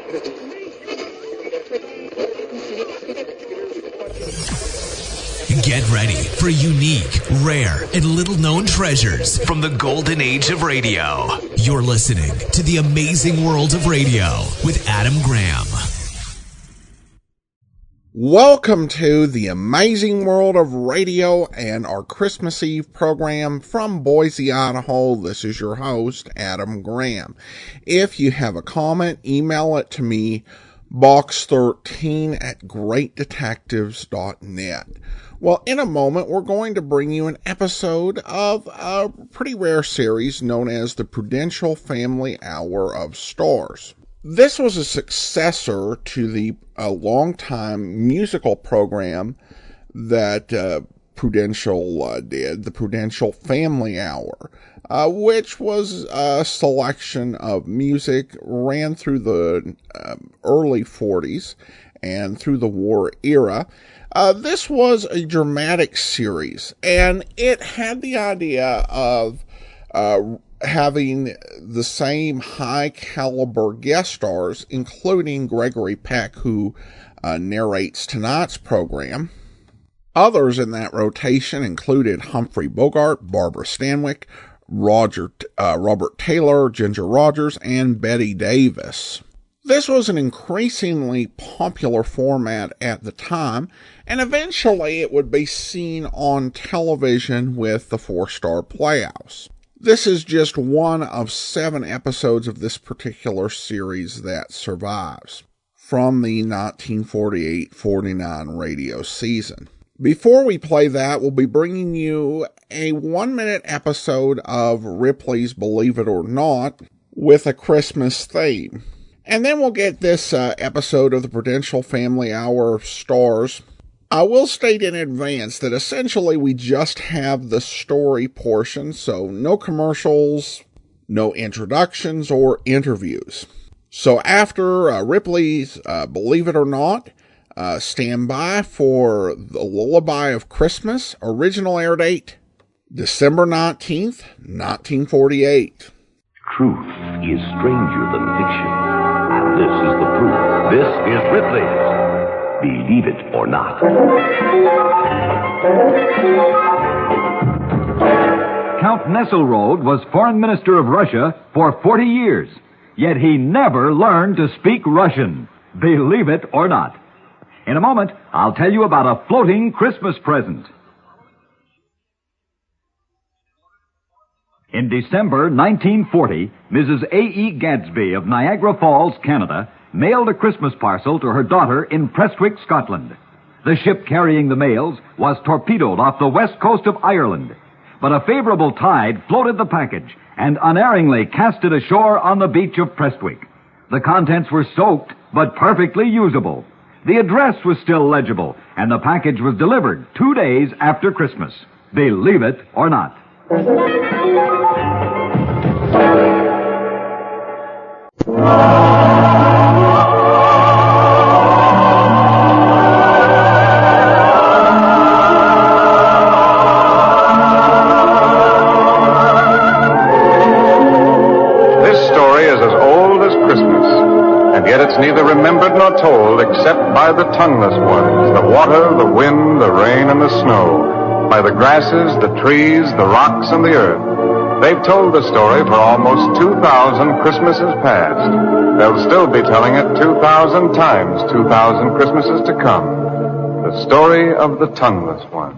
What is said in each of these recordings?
Get ready for unique, rare, and little-known treasures from the golden age of radio. You're listening to The Amazing World of Radio with Adam Graham. Welcome to The Amazing World of Radio and our Christmas Eve program from Boise, Idaho. This is your host, Adam Graham. If you have a comment, email it to me, box13@greatdetectives.net. Well, in a moment, we're going to bring you an episode of a pretty rare series known as the Prudential Family Hour of Stars. This was a successor to the long-time musical program that Prudential did, the Prudential Family Hour, which was a selection of music, ran through the early 40s and through the war era. This was a dramatic series, and it had the idea of having the same high-caliber guest stars, including Gregory Peck, who narrates tonight's program. Others in that rotation included Humphrey Bogart, Barbara Stanwyck, Robert Taylor, Ginger Rogers, and Betty Davis. This was an increasingly popular format at the time, and eventually it would be seen on television with the Four-Star Playhouse. This is just one of 7 episodes of this particular series that survives from the 1948-49 radio season. Before we play that, we'll be bringing you a 1-minute episode of Ripley's Believe It or Not with a Christmas theme. And then we'll get this episode of the Prudential Family Hour of Stars. I will state in advance that essentially we just have the story portion, so no commercials, no introductions or interviews. So after Ripley's Believe It or Not, stand by for the Lullaby of Christmas, original air date, December 19th, 1948. Truth is stranger than fiction. And this is the proof. This is Ripley's Believe It or Not. Count Nesselrode was foreign minister of Russia for 40 years, yet he never learned to speak Russian. Believe it or not. In a moment, I'll tell you about a floating Christmas present. In December 1940, Mrs. A.E. Gadsby of Niagara Falls, Canada, mailed a Christmas parcel to her daughter in Prestwick, Scotland. The ship carrying the mails was torpedoed off the west coast of Ireland, but a favorable tide floated the package and unerringly cast it ashore on the beach of Prestwick. The contents were soaked, but perfectly usable. The address was still legible, and the package was delivered 2 days after Christmas. Believe it or not. It's neither remembered nor told except by the tongueless ones, the water, the wind, the rain, and the snow, by the grasses, the trees, the rocks, and the earth. They've told the story for almost 2,000 Christmases past. They'll still be telling it 2,000 times, 2,000 Christmases to come. The story of the tongueless one.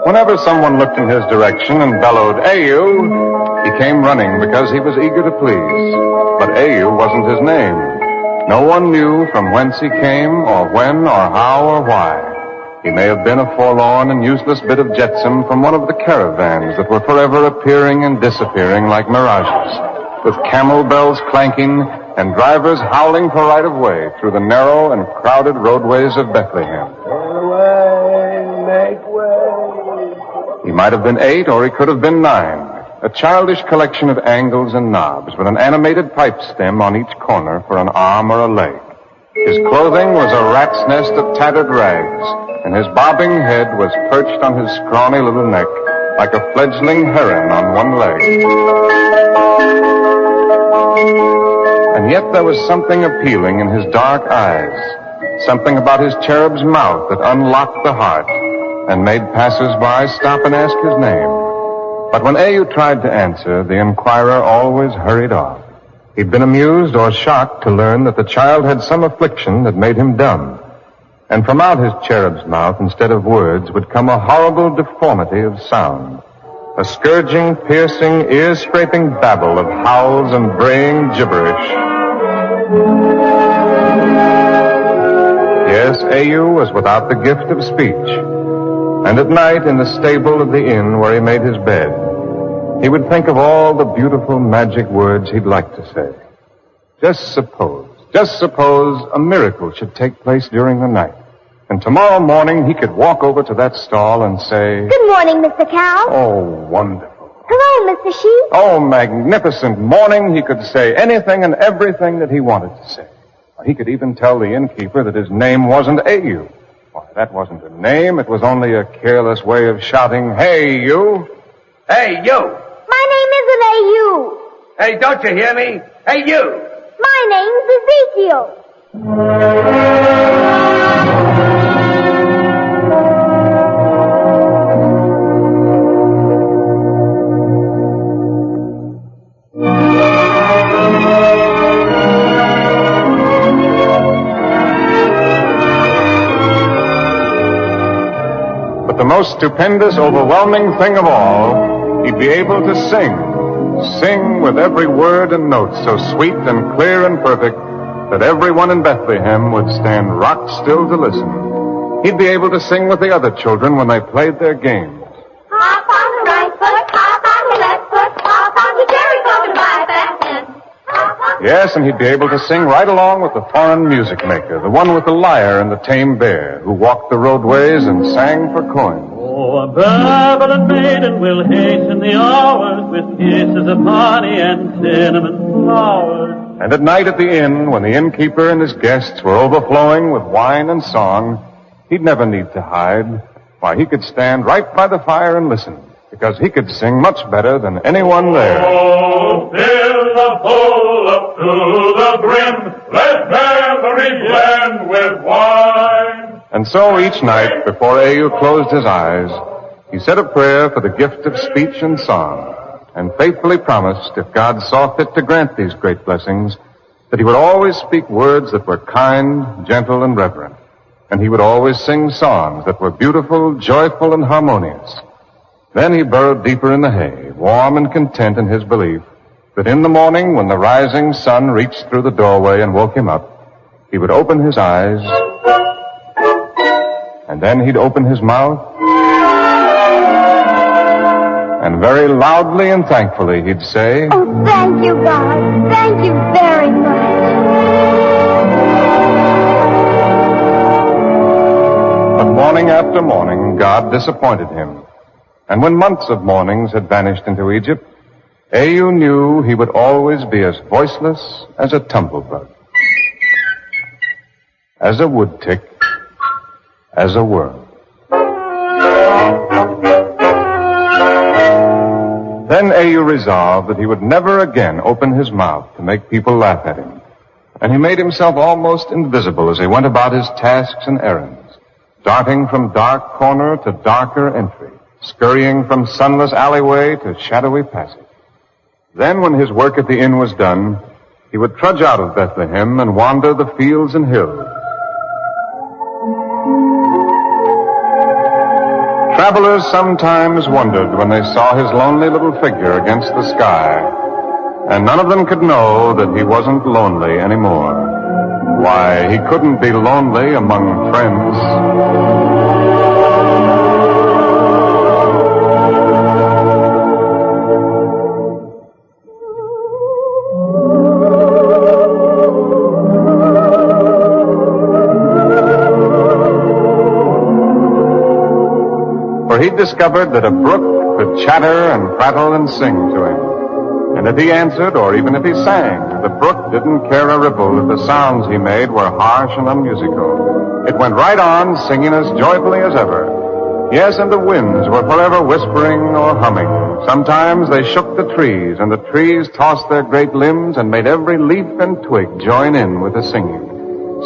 Whenever someone looked in his direction and bellowed, "Ayu," he came running because he was eager to please. But Ayu wasn't his name. No one knew from whence he came, or when, or how, or why. He may have been a forlorn and useless bit of jetsam from one of the caravans that were forever appearing and disappearing like mirages, with camel bells clanking and drivers howling for right-of-way through the narrow and crowded roadways of Bethlehem. Make way. He might have been 8, or he could have been 9. A childish collection of angles and knobs with an animated pipe stem on each corner for an arm or a leg. His clothing was a rat's nest of tattered rags, and his bobbing head was perched on his scrawny little neck like a fledgling heron on one leg. And yet there was something appealing in his dark eyes, something about his cherub's mouth that unlocked the heart and made passers-by stop and ask his name. But when A.U. tried to answer, the inquirer always hurried off. He'd been amused or shocked to learn that the child had some affliction that made him dumb. And from out his cherub's mouth, instead of words, would come a horrible deformity of sound. A scourging, piercing, ear-scraping babble of howls and braying gibberish. Yes, A.U. was without the gift of speech. And at night, in the stable of the inn where he made his bed, he would think of all the beautiful magic words he'd like to say. Just suppose a miracle should take place during the night. And tomorrow morning he could walk over to that stall and say, "Good morning, Mr. Cow." "Oh, wonderful." "Hello, Mr. Sheep." "Oh, magnificent morning." He could say anything and everything that he wanted to say. He could even tell the innkeeper that his name wasn't A.U. Why, that wasn't a name. It was only a careless way of shouting, "Hey, you." "Hey, you." "My name isn't A.U." "Hey, don't you hear me? Hey, you." "My name's Ezekiel." But the most stupendous, overwhelming thing of all, he'd be able to sing with every word and note so sweet and clear and perfect that everyone in Bethlehem would stand rock still to listen. He'd be able to sing with the other children when they played their games. Hop on the right foot, hop on the left foot, hop on the cherry coke and buy a fast hen. Yes, and he'd be able to sing right along with the foreign music maker, the one with the lyre and the tame bear, who walked the roadways and sang for coins. Oh, a Babylon maiden will hasten the hours with kisses of honey and cinnamon flowers. And at night at the inn, when the innkeeper and his guests were overflowing with wine and song, he'd never need to hide. Why, he could stand right by the fire and listen, because he could sing much better than anyone there. Oh, fill the bowl up to the brim, let memory blend with wine. And so each night, before A.U. closed his eyes, he said a prayer for the gift of speech and song, and faithfully promised, if God saw fit to grant these great blessings, that he would always speak words that were kind, gentle, and reverent. And he would always sing songs that were beautiful, joyful, and harmonious. Then he burrowed deeper in the hay, warm and content in his belief that in the morning, when the rising sun reached through the doorway and woke him up, he would open his eyes, and then he'd open his mouth, and very loudly and thankfully he'd say, "Oh, thank you, God. Thank you very much." But morning after morning, God disappointed him. And when months of mornings had vanished into Egypt, A.U. knew he would always be as voiceless as a tumblebug, as a wood tick, as a worm. Then A.U. resolved that he would never again open his mouth to make people laugh at him. And he made himself almost invisible as he went about his tasks and errands, darting from dark corner to darker entry, scurrying from sunless alleyway to shadowy passage. Then, when his work at the inn was done, he would trudge out of Bethlehem and wander the fields and hills. Travelers sometimes wondered when they saw his lonely little figure against the sky, and none of them could know that he wasn't lonely anymore. Why, he couldn't be lonely among friends. For he discovered that a brook could chatter and prattle and sing to him. And if he answered, or even if he sang, the brook didn't care a ripple if the sounds he made were harsh and unmusical. It went right on, singing as joyfully as ever. Yes, and the winds were forever whispering or humming. Sometimes they shook the trees, and the trees tossed their great limbs and made every leaf and twig join in with the singing.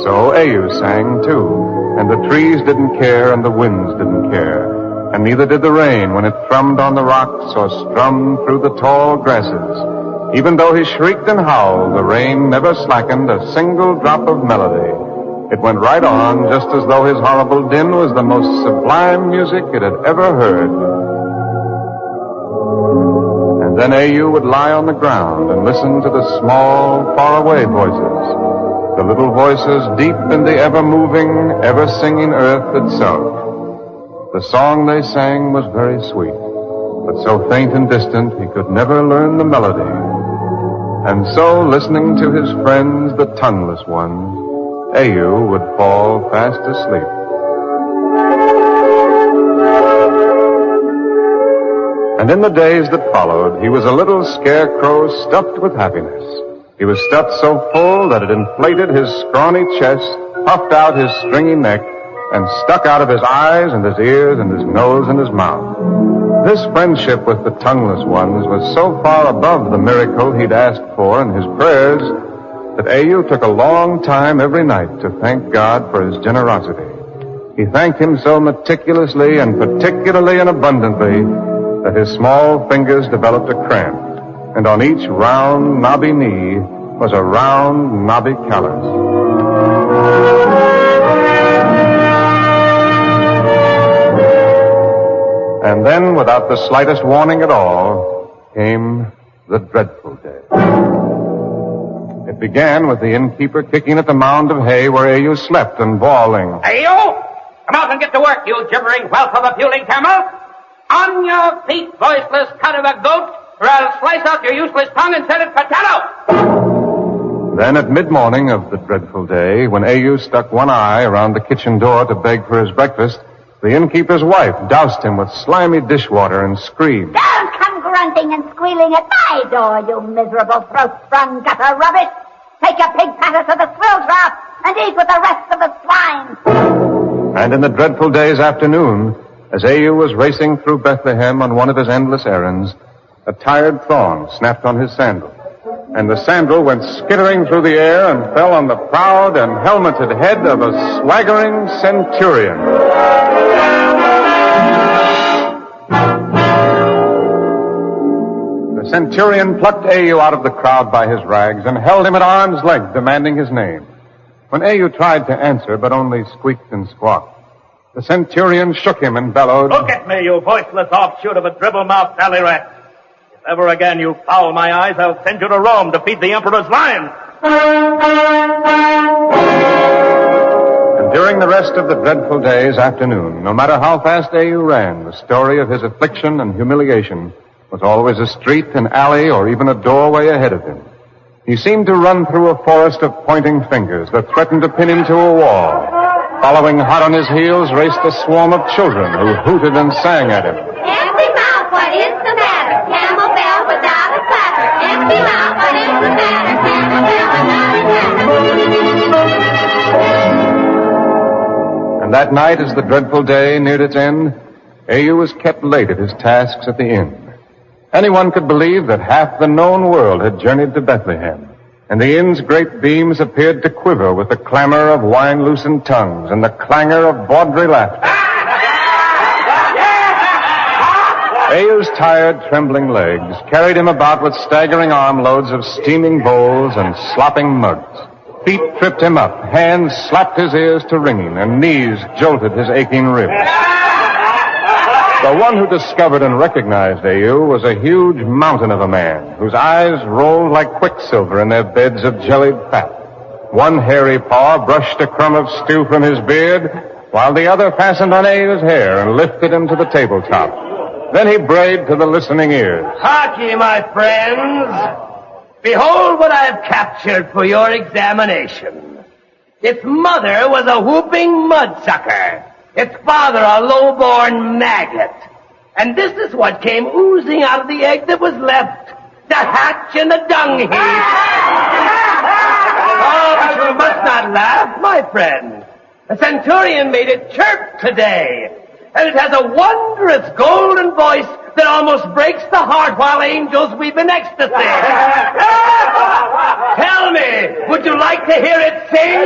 So Au sang, too, and the trees didn't care and the winds didn't care. And neither did the rain when it thrummed on the rocks or strummed through the tall grasses. Even though he shrieked and howled, the rain never slackened a single drop of melody. It went right on, just as though his horrible din was the most sublime music it had ever heard. And then Au would lie on the ground and listen to the small, faraway voices, the little voices deep in the ever-moving, ever-singing earth itself. The song they sang was very sweet, but so faint and distant he could never learn the melody. And so, listening to his friends, the tongueless ones, Au would fall fast asleep. And in the days that followed, he was a little scarecrow stuffed with happiness. He was stuffed so full that it inflated his scrawny chest, puffed out his stringy neck, and stuck out of his eyes and his ears and his nose and his mouth. This friendship with the tongueless ones was so far above the miracle he'd asked for in his prayers that Au took a long time every night to thank God for his generosity. He thanked him so meticulously and particularly and abundantly that his small fingers developed a cramp, and on each round, knobby knee was a round, knobby callus. And then, without the slightest warning at all, came the dreadful day. It began with the innkeeper kicking at the mound of hay where Au slept and bawling. Hey, you! Come out and get to work, you gibbering whelp of a puling camel! On your feet, voiceless cut of a goat, or I'll slice out your useless tongue and set it for tallow! Then at mid-morning of the dreadful day, when Au stuck one eye around the kitchen door to beg for his breakfast, the innkeeper's wife doused him with slimy dishwater and screamed. Don't come grunting and squealing at my door, you miserable throat-sprung gutter rubbish. Take your pig patter to the swill trough and eat with the rest of the swine. And in the dreadful day's afternoon, as Au was racing through Bethlehem on one of his endless errands, a tired thong snapped on his sandal, and the sandal went skittering through the air and fell on the proud and helmeted head of a swaggering centurion. The centurion plucked Au out of the crowd by his rags and held him at arm's length, demanding his name. When Au tried to answer, but only squeaked and squawked, the centurion shook him and bellowed, Look at me, you voiceless offshoot of a dribble-mouthed alley rat. If ever again you foul my eyes, I'll send you to Rome to feed the emperor's lions. And during the rest of the dreadful day's afternoon, no matter how fast Au ran, the story of his affliction and humiliation was always a street, an alley, or even a doorway ahead of him. He seemed to run through a forest of pointing fingers that threatened to pin him to a wall. Following hot on his heels raced a swarm of children who hooted and sang at him. Empty mouth, what is the matter? Camel bell without a clatter. Empty mouth, what is the matter? Camel bell without a clatter. And that night, as the dreadful day neared its end, Au was kept late at his tasks at the inn. Anyone could believe that half the known world had journeyed to Bethlehem, and the inn's great beams appeared to quiver with the clamor of wine-loosened tongues and the clangor of bawdry laughter. Au's tired, trembling legs carried him about with staggering armloads of steaming bowls and slopping mugs. Feet tripped him up, hands slapped his ears to ringing, and knees jolted his aching ribs. The one who discovered and recognized Au was a huge mountain of a man whose eyes rolled like quicksilver in their beds of jellied fat. One hairy paw brushed a crumb of stew from his beard, while the other fastened on Au's hair and lifted him to the tabletop. Then he brayed to the listening ears. Hark ye, my friends. Behold what I have captured for your examination. Its mother was a whooping mudsucker. Its father a low-born maggot. And this is what came oozing out of the egg that was left to hatch in the dung heap. Oh, but you must not laugh, my friend. The centurion made it chirp today. and it has a wondrous golden voice that almost breaks the heart while angels weep in ecstasy. Tell me, would you like to hear it sing?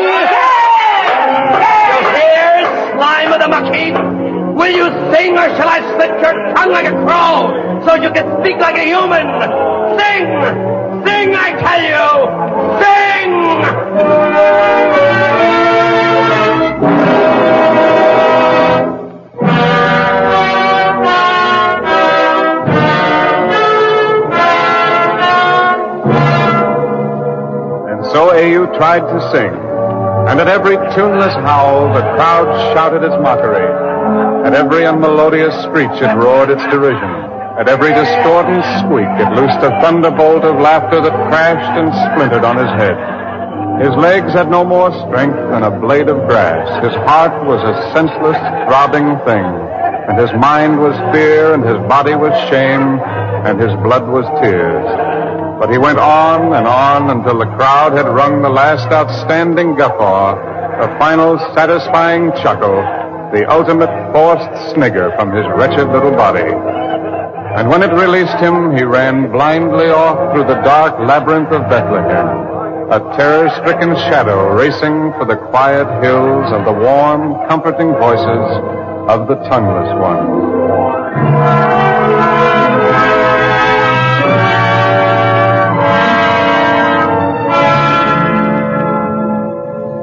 You hear, slime of the mucky? Will you sing, or shall I slit your tongue like a crow so you can speak like a human? Sing! Sing, I tell you! Sing! So A.U. tried to sing, and at every tuneless howl, the crowd shouted its mockery. At every unmelodious screech, it roared its derision. At every discordant squeak, it loosed a thunderbolt of laughter that crashed and splintered on his head. His legs had no more strength than a blade of grass. His heart was a senseless, throbbing thing, and his mind was fear, and his body was shame, and his blood was tears. But he went on and on until the crowd had wrung the last outstanding guffaw, the final satisfying chuckle, the ultimate forced snigger from his wretched little body. And when it released him, he ran blindly off through the dark labyrinth of Bethlehem, a terror-stricken shadow racing for the quiet hills of the warm, comforting voices of the tongueless ones.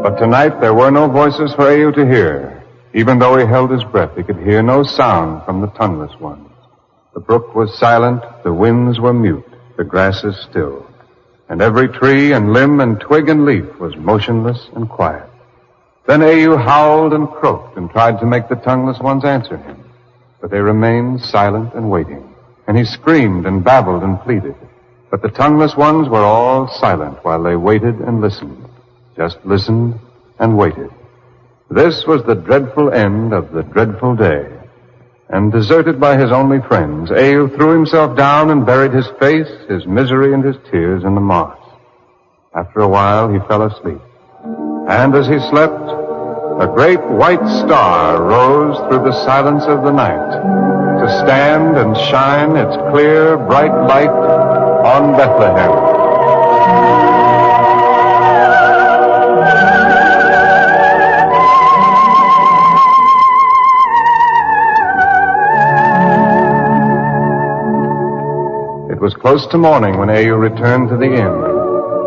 But tonight there were no voices for A.U. to hear. Even though he held his breath, he could hear no sound from the tongueless ones. The brook was silent, the winds were mute, the grasses still, and every tree and limb and twig and leaf was motionless and quiet. Then A.U. howled and croaked and tried to make the tongueless ones answer him, but they remained silent and waiting, and he screamed and babbled and pleaded, but the tongueless ones were all silent while they waited and listened. Just listened and waited. This was the dreadful end of the dreadful day. And deserted by his only friends, A.U. threw himself down and buried his face, his misery, and his tears in the moss. After a while, he fell asleep. And as he slept, a great white star rose through the silence of the night to stand and shine its clear, bright light on Bethlehem. It was close to morning when A.U. returned to the inn.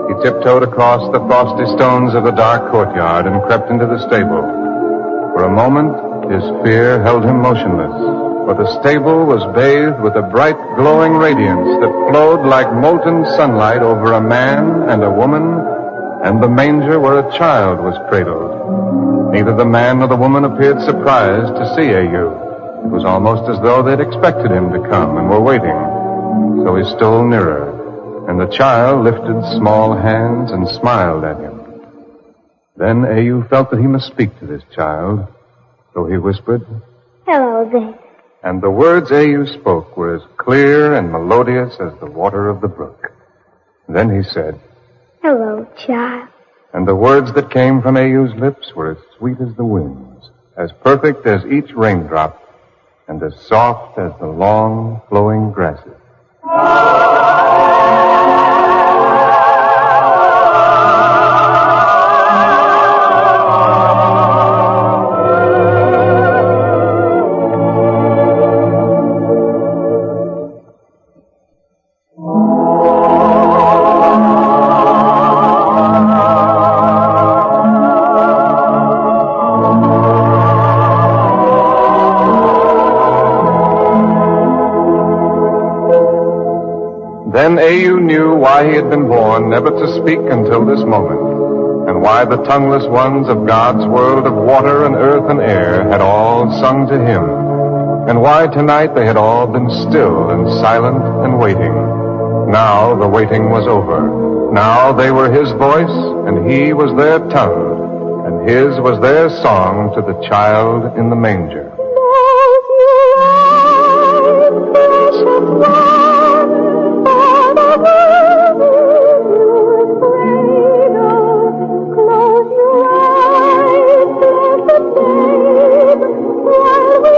He tiptoed across the frosty stones of the dark courtyard and crept into the stable. For a moment, his fear held him motionless, for the stable was bathed with a bright, glowing radiance that flowed like molten sunlight over a man and a woman, and the manger where a child was cradled. Neither the man nor the woman appeared surprised to see A.U. It was almost as though they'd expected him to come and were waiting. So he stole nearer, and the child lifted small hands and smiled at him. Then A.U. felt that he must speak to this child, so he whispered, "Hello there." And the words A.U. spoke were as clear and melodious as the water of the brook. Then he said, "Hello, child." And the words that came from A.U.'s lips were as sweet as the winds, as perfect as each raindrop, and as soft as the long, flowing grasses. Then A.U. knew why he had been born, never to speak until this moment, and why the tongueless ones of God's world of water and earth and air had all sung to him, and why tonight they had all been still and silent and waiting. Now the waiting was over. Now they were his voice, and he was their tongue, and his was their song to the child in the manger. Close your eyes, blessed babe, while we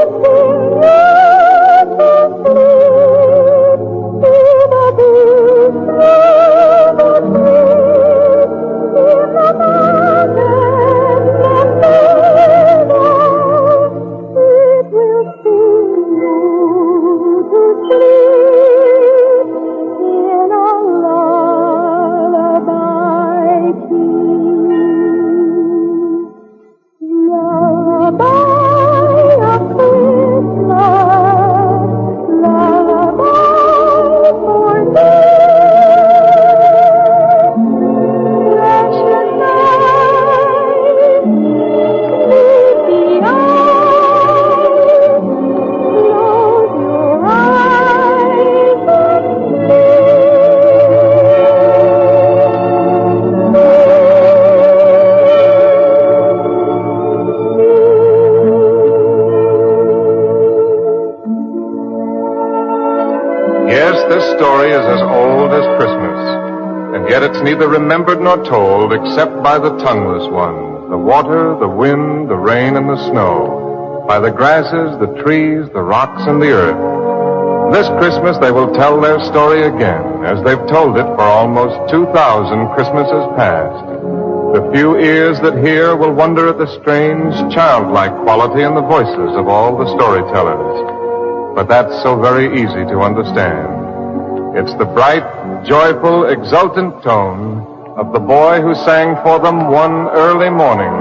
story is as old as Christmas, and yet it's neither remembered nor told except by the tongueless ones, the water, the wind, the rain, and the snow, by the grasses, the trees, the rocks, and the earth. This Christmas they will tell their story again, as they've told it for almost 2,000 Christmases past. The few ears that hear will wonder at the strange, childlike quality in the voices of all the storytellers. But that's so very easy to understand. It's the bright, joyful, exultant tone of the boy who sang for them one early morning,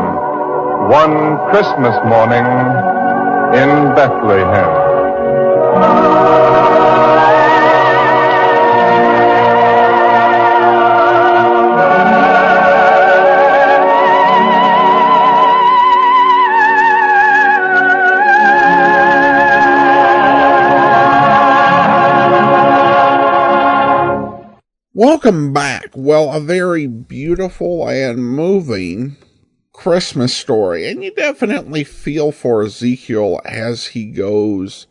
one Christmas morning in Bethlehem. Welcome back. Well, a very beautiful and moving Christmas story, and you definitely feel for Ezekiel as he goes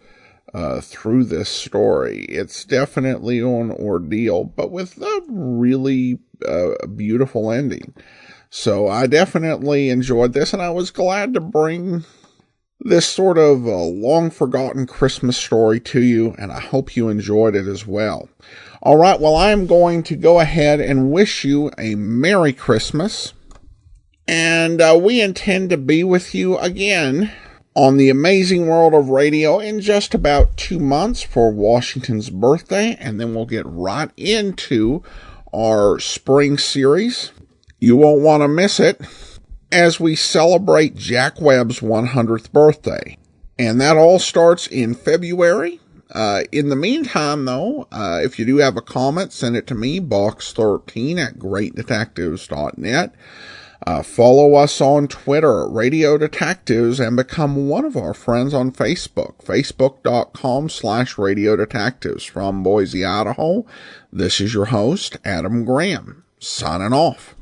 through this story. It's definitely an ordeal, but with a really beautiful ending. So I definitely enjoyed this, and I was glad to bring this sort of long-forgotten Christmas story to you, and I hope you enjoyed it as well. All right, well, I'm going to go ahead and wish you a Merry Christmas, and we intend to be with you again on the amazing world of radio in just about 2 months for Washington's birthday, and then we'll get right into our spring series. You won't want to miss it as we celebrate Jack Webb's 100th birthday, and that all starts in February. In the meantime, though, if you do have a comment, send it to me, box13@greatdetectives.net. Follow us on Twitter, Radio Detectives, and become one of our friends on Facebook, facebook.com/Radio Detectives. From Boise, Idaho, this is your host, Adam Graham, signing off.